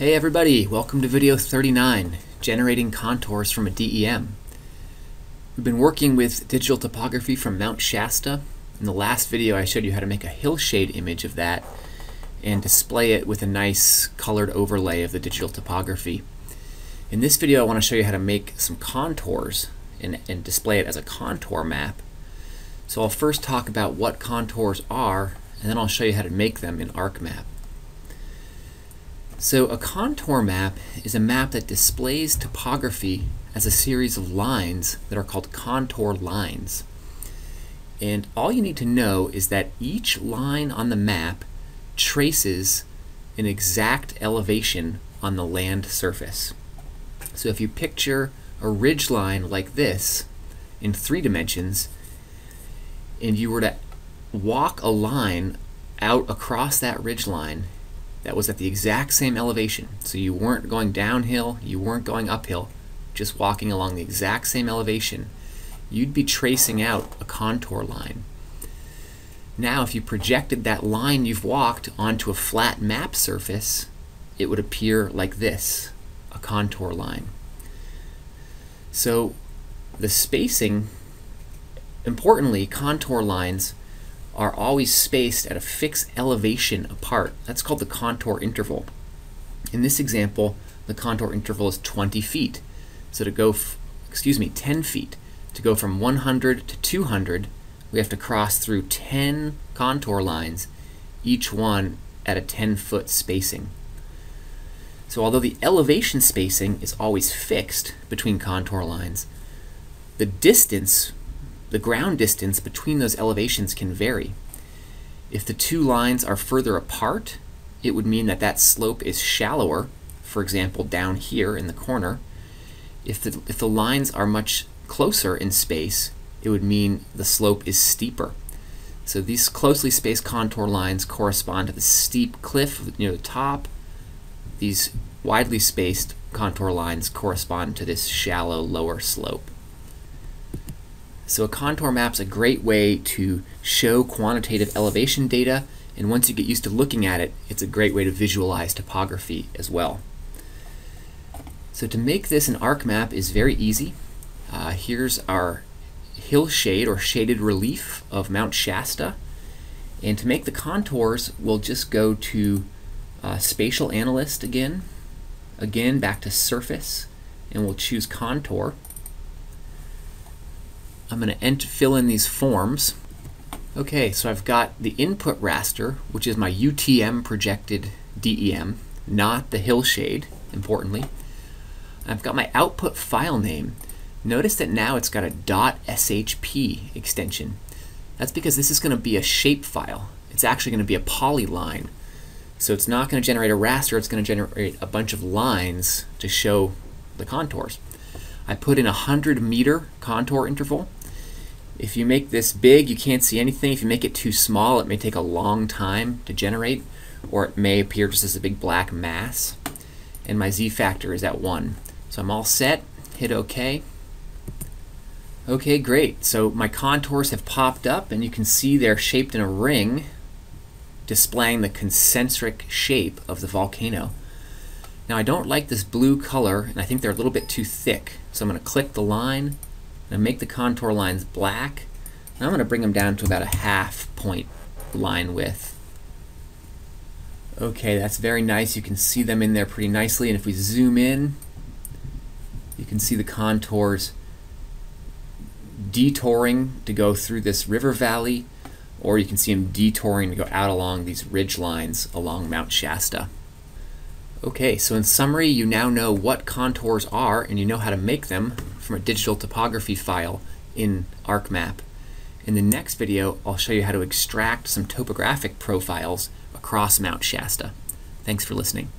Hey everybody, welcome to video 39, generating contours from a DEM. We've been working with digital topography from Mount Shasta. In the last video I showed you how to make a hillshade image of that and display it with a nice colored overlay of the digital topography. In this video I want to show you how to make some contours and display it as a contour map. So I'll first talk about what contours are, and then I'll show you how to make them in ArcMap. So a contour map is a map that displays topography as a series of lines that are called contour lines. And all you need to know is that each line on the map traces an exact elevation on the land surface. So if you picture a ridge line like this in 3 dimensions, and you were to walk a line out across that ridge line that was at the exact same elevation, so you weren't going downhill, you weren't going uphill, just walking along the exact same elevation, you'd be tracing out a contour line. Now if you projected that line you've walked onto a flat map surface, it would appear like this, a contour line. So the spacing, importantly, contour lines are always spaced at a fixed elevation apart. That's called the contour interval. In this example, the contour interval is 20 feet. So to go, 10 feet. To go from 100 to 200, we have to cross through 10 contour lines, each one at a 10-foot spacing. So although the elevation spacing is always fixed between contour lines, the distance, the ground distance between those elevations can vary. If the 2 lines are further apart, it would mean that that slope is shallower, for example down here in the corner. If the lines are much closer in space, it would mean the slope is steeper. So these closely spaced contour lines correspond to the steep cliff near the top. These widely spaced contour lines correspond to this shallow lower slope. So a contour map's a great way to show quantitative elevation data, and once you get used to looking at it, it's a great way to visualize topography as well. So to make this an ArcMap is very easy. Here's our hillshade or shaded relief of Mount Shasta, and to make the contours we'll just go to Spatial Analyst again back to Surface, and we'll choose Contour. I'm going to fill in these forms. Okay, so I've got the input raster, which is my UTM projected DEM, not the hillshade, importantly. I've got my output file name. Notice that now it's got a .shp extension. That's because this is going to be a shape file. It's actually going to be a polyline. So it's not going to generate a raster, it's going to generate a bunch of lines to show the contours. I put in a 100-meter contour interval. If you make this big, you can't see anything. If you make it too small, it may take a long time to generate, or it may appear just as a big black mass. And my Z factor is at 1. So I'm all set. Hit OK. Okay, great. So my contours have popped up, and you can see they're shaped in a ring, displaying the concentric shape of the volcano. Now I don't like this blue color, and I think they're a little bit too thick. So I'm going to click the line, and make the contour lines black, and I'm going to bring them down to about a 1/2 point line width. Okay, that's very nice. You can see them in there pretty nicely, and if we zoom in, you can see the contours detouring to go through this river valley, or you can see them detouring to go out along these ridge lines along Mount Shasta. Okay, so in summary, you now know what contours are, and you know how to make them from a digital topography file in ArcMap. In the next video, I'll show you how to extract some topographic profiles across Mount Shasta. Thanks for listening.